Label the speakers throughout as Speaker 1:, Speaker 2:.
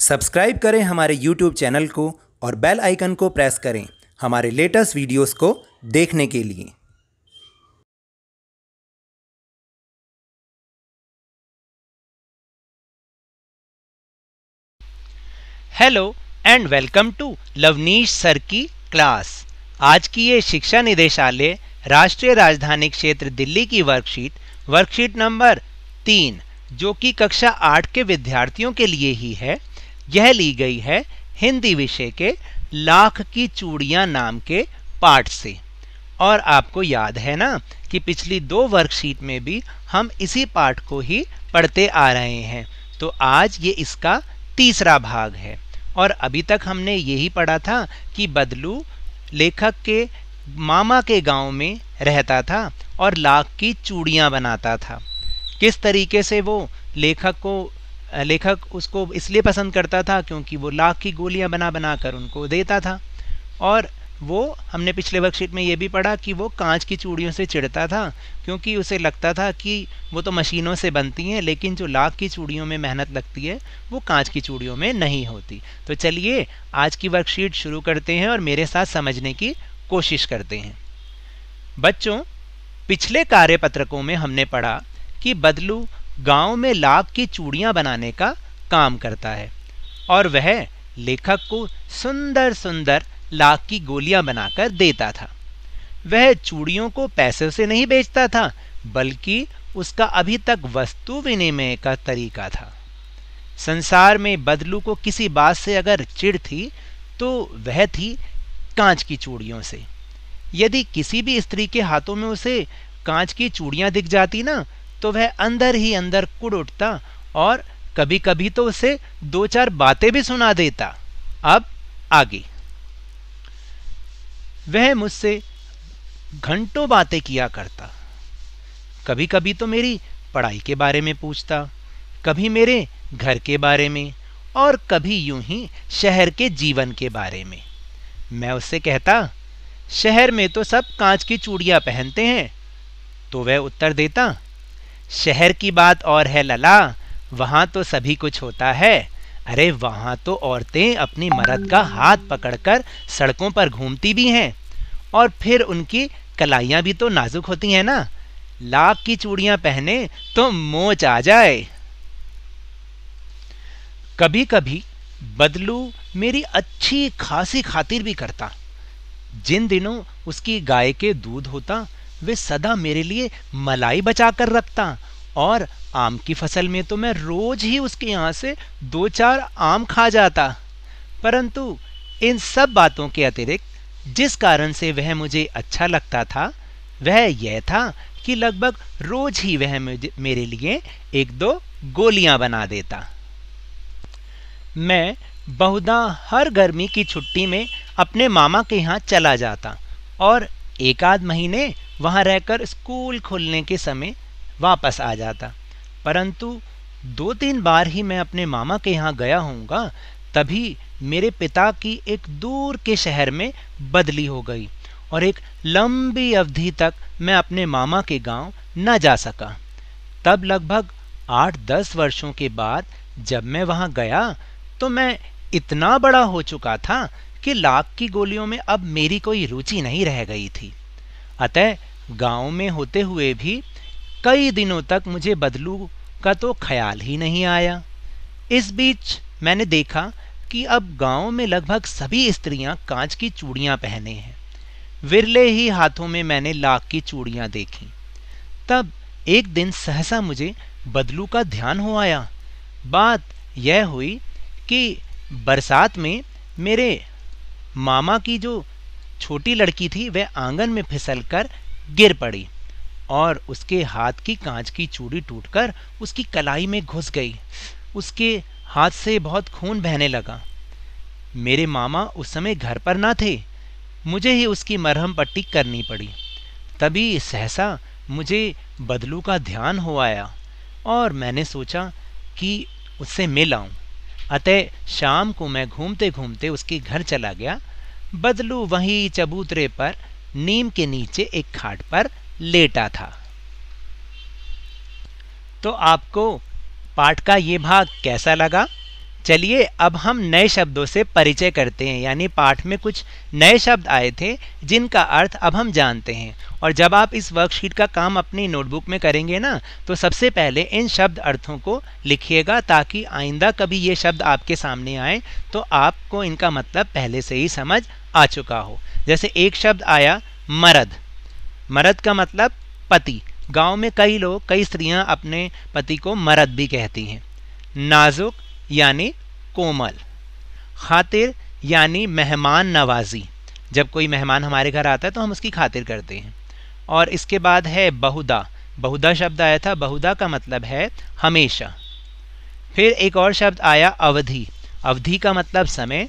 Speaker 1: Subscribe करें हमारे YouTube channel को और बेल आइकन को प्रेस करें हमारे लेटेस्ट वीडियोस को देखने के लिए।
Speaker 2: Hello and welcome to Lovneesh sir की क्लास। आज की ये शिक्षा निदेशालय राष्ट्रीय राजधानी क्षेत्र दिल्ली की वर्कशीट नंबर 3 जो कि कक्षा 8 के विद्यार्थियों के लिए ही है, यह ली गई है हिंदी विषय के लाख की चूड़ियां नाम के पाठ से। और आपको याद है ना कि पिछली 2 वर्कशीट में भी हम इसी पाठ को ही पढ़ते आ रहे हैं। तो आज ये इसका तीसरा भाग है। और अभी तक हमने यही पढ़ा था कि बदलू लेखक के मामा के गांव में रहता था और लाख की चूड़ियां बनाता था। किस तरीके से वो लेखक उसको इसलिए पसंद करता था क्योंकि वो लाख की गोलियां बना बना कर उनको देता था। और वो हमने पिछले वर्कशीट में ये भी पढ़ा कि वो कांच की चूड़ियों से चिढ़ता था क्योंकि उसे लगता था कि वो तो मशीनों से बनती हैं, लेकिन जो लाख की चूड़ियों में मेहनत लगती है वो कांच की चूड़ियों में नहीं होती। तो चलिए आज की वर्कशीट शुरू करते हैं और मेरे साथ समझने की कोशिश करते हैं। बच्चों, पिछले कार्यपत्रकों में हमने पढ़ा कि बदलू गांव में लाख की चूड़ियां बनाने का काम करता है और वह लेखक को सुंदर सुंदर लाख की गोलियां बनाकर देता था। वह चूड़ियों को पैसे से नहीं बेचता था, बल्कि उसका अभी तक वस्तु विनिमय का तरीका था। संसार में बदलू को किसी बात से अगर चिढ़ थी तो वह थी कांच की चूड़ियों से। यदि किसी भी स्त्री के हाथों में उसे कांच की चूड़ियां दिख जाती ना, तो वह अंदर ही अंदर कुढ़ उठता और कभी कभी तो उसे 2-4 बातें भी सुना देता। अब आगे। वह मुझसे घंटों बातें किया करता। कभी कभी तो मेरी पढ़ाई के बारे में पूछता, कभी मेरे घर के बारे में और कभी यूं ही शहर के जीवन के बारे में। मैं उससे कहता, शहर में तो सब कांच की चूड़ियां पहनते हैं। तो वह उत्तर देता, शहर की बात और है लला, वहां तो सभी कुछ होता है। अरे वहां तो औरतें अपनी मर्द का हाथ पकड़कर सड़कों पर घूमती भी हैं, और फिर उनकी कलाइयां भी तो नाजुक होती हैं ना। लाख की चूड़ियां पहने तो मोच आ जाए। कभी कभी बदलू मेरी अच्छी खासी खातिर भी करता। जिन दिनों उसकी गाय के दूध होता, वे सदा मेरे लिए मलाई बचा कर रखता। और आम की फसल में तो मैं रोज ही उसके यहाँ से 2-4 आम खा जाता। परंतु इन सब बातों के अतिरिक्त जिस कारण से वह मुझे अच्छा लगता था, वह यह था कि लगभग रोज ही वह मेरे लिए 1-2 गोलियां बना देता। मैं बहुधा हर गर्मी की छुट्टी में अपने मामा के यहाँ चला जाता और 1-आध महीने वहाँ रहकर स्कूल खुलने के समय वापस आ जाता। परंतु 2-3 बार ही मैं अपने मामा के यहाँ गया होऊंगा, तभी मेरे पिता की एक दूर के शहर में बदली हो गई और एक लंबी अवधि तक मैं अपने मामा के गांव न जा सका। तब लगभग 8-10 वर्षों के बाद जब मैं वहां गया तो मैं इतना बड़ा हो चुका था कि लाख की गोलियों में अब मेरी कोई रुचि नहीं रह गई थी। अतः गांव में होते हुए भी कई दिनों तक मुझे बदलू का तो ख्याल ही नहीं आया। इस बीच मैंने देखा कि अब गांव में लगभग सभी स्त्रियां कांच की चूड़ियां पहने हैं। विरले ही हाथों में मैंने लाख की चूड़ियां देखी। तब एक दिन सहसा मुझे बदलू का ध्यान हो आया। बात यह हुई कि बरसात में मेरे मामा की जो छोटी लड़की थी वह आंगन में फिसलकर गिर पड़ी और उसके हाथ की कांच की चूड़ी टूटकर उसकी कलाई में घुस गई। उसके हाथ से बहुत खून बहने लगा। मेरे मामा उस समय घर पर ना थे, मुझे ही उसकी मरहम पट्टी करनी पड़ी। तभी सहसा मुझे बदलू का ध्यान हो आया और मैंने सोचा कि उससे मिल आऊं। अतः शाम को मैं घूमते घूमते उसके घर चला गया। बदलू वहीं चबूतरे पर नीम के नीचे एक खाट पर लेटा था। तो आपको पाठ का ये भाग कैसा लगा? चलिए अब हम नए शब्दों से परिचय करते हैं, यानी पाठ में कुछ नए शब्द आए थे जिनका अर्थ अब हम जानते हैं। और जब आप इस वर्कशीट का काम अपनी नोटबुक में करेंगे ना, तो सबसे पहले इन शब्द अर्थों को लिखिएगा, ताकि आइंदा कभी ये शब्द आपके सामने आए तो आपको इनका मतलब पहले से ही समझ आ चुका हो। जैसे एक शब्द आया मर्द। मर्द का मतलब पति। गांव में कई लोग, कई स्त्रियां अपने पति को मर्द भी कहती हैं। नाजुक यानी कोमल। खातिर यानी मेहमान नवाजी। जब कोई मेहमान हमारे घर आता है तो हम उसकी खातिर करते हैं। और इसके बाद है बहुधा। बहुधा शब्द आया था। बहुधा का मतलब है हमेशा। फिर एक और शब्द आया अवधि। अवधि का मतलब समय।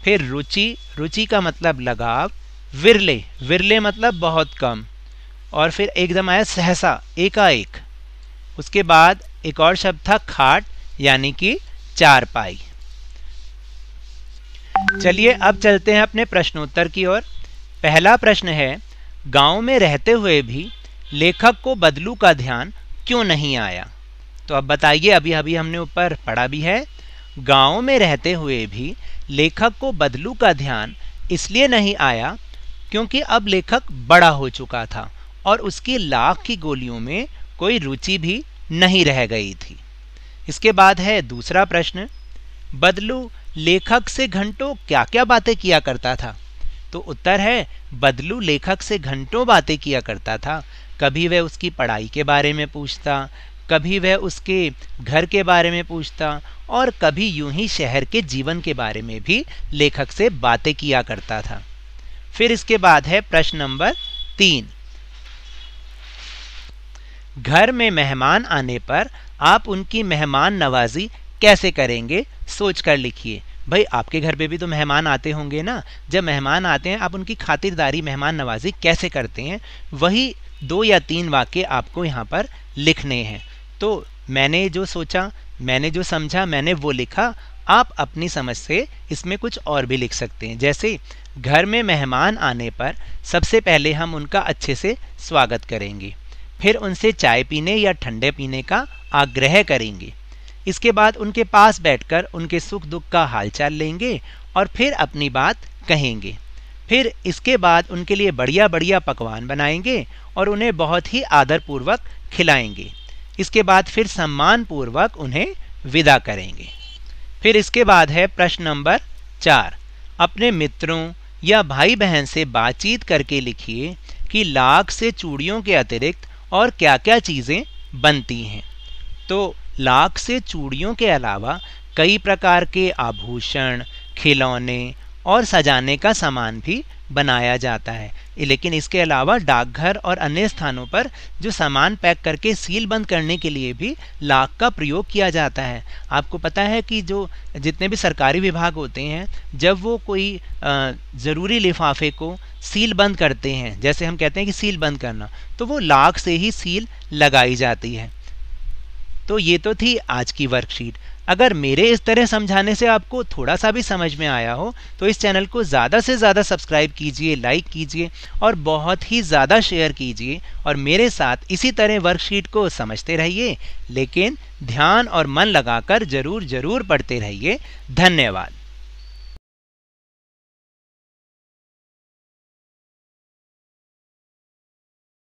Speaker 2: फिर रुचि। रुचि का मतलब लगाव। विरले। विरले मतलब बहुत कम। और फिर एकदम आया सहसा, एकाएक। उसके बाद एक और शब्द था खाट, यानी कि चारपाई। चलिए अब चलते हैं अपने प्रश्नोत्तर की ओर। पहला प्रश्न है, गांव में रहते हुए भी लेखक को बदलू का ध्यान क्यों नहीं आया? तो अब बताइए, अभी अभी हमने ऊपर पढ़ा भी है। गांव में रहते हुए भी लेखक को बदलू का ध्यान इसलिए नहीं आया क्योंकि अब लेखक बड़ा हो चुका था और उसकी लाख की गोलियों में कोई रुचि भी नहीं रह गई थी। इसके बाद है दूसरा प्रश्न, बदलू लेखक से घंटों क्या क्या बातें किया करता था? तो उत्तर है, बदलू लेखक से घंटों बातें किया करता था। कभी वह उसकी पढ़ाई के बारे में पूछता, कभी वह उसके घर के बारे में पूछता, और कभी यूं ही शहर के जीवन के बारे में भी लेखक से बातें किया करता था। फिर इसके बाद है प्रश्न नंबर 3, घर में मेहमान आने पर आप उनकी मेहमान नवाजी कैसे करेंगे, सोच कर लिखिए। भाई आपके घर पे भी तो मेहमान आते होंगे ना। जब मेहमान आते हैं आप उनकी खातिरदारी, मेहमान नवाजी कैसे करते हैं, वही 2 या 3 वाक्य आपको यहाँ पर लिखने हैं। तो मैंने जो सोचा, मैंने जो समझा, मैंने वो लिखा। आप अपनी समझ से इसमें कुछ और भी लिख सकते हैं। जैसे घर में मेहमान आने पर सबसे पहले हम उनका अच्छे से स्वागत करेंगे, फिर उनसे चाय पीने या ठंडे पीने का आग्रह करेंगे। इसके बाद उनके पास बैठकर उनके सुख दुख का हालचाल लेंगे और फिर अपनी बात कहेंगे। फिर इसके बाद उनके लिए बढ़िया बढ़िया पकवान बनाएंगे और उन्हें बहुत ही आदरपूर्वक खिलाएंगे। इसके बाद फिर सम्मानपूर्वक उन्हें विदा करेंगे। फिर इसके बाद है प्रश्न नंबर 4, अपने मित्रों या भाई बहन से बातचीत करके लिखिए कि लाख से चूड़ियों के अतिरिक्त और क्या क्या चीज़ें बनती हैं। तो लाख से चूड़ियों के अलावा कई प्रकार के आभूषण, खिलौने और सजाने का सामान भी बनाया जाता है। लेकिन इसके अलावा डाकघर और अन्य स्थानों पर जो सामान पैक करके सील बंद करने के लिए भी लाख का प्रयोग किया जाता है। आपको पता है कि जो जितने भी सरकारी विभाग होते हैं, जब वो कोई ज़रूरी लिफाफे को सील बंद करते हैं, जैसे हम कहते हैं कि सील बंद करना, तो वो लाख से ही सील लगाई जाती है। तो ये तो थी आज की वर्कशीट। अगर मेरे इस तरह समझाने से आपको थोड़ा सा भी समझ में आया हो तो इस चैनल को ज़्यादा से ज़्यादा सब्सक्राइब कीजिए, लाइक कीजिए और बहुत ही ज़्यादा शेयर कीजिए। और मेरे साथ इसी तरह वर्कशीट को समझते रहिए, लेकिन ध्यान और मन लगाकर ज़रूर पढ़ते रहिए। धन्यवाद।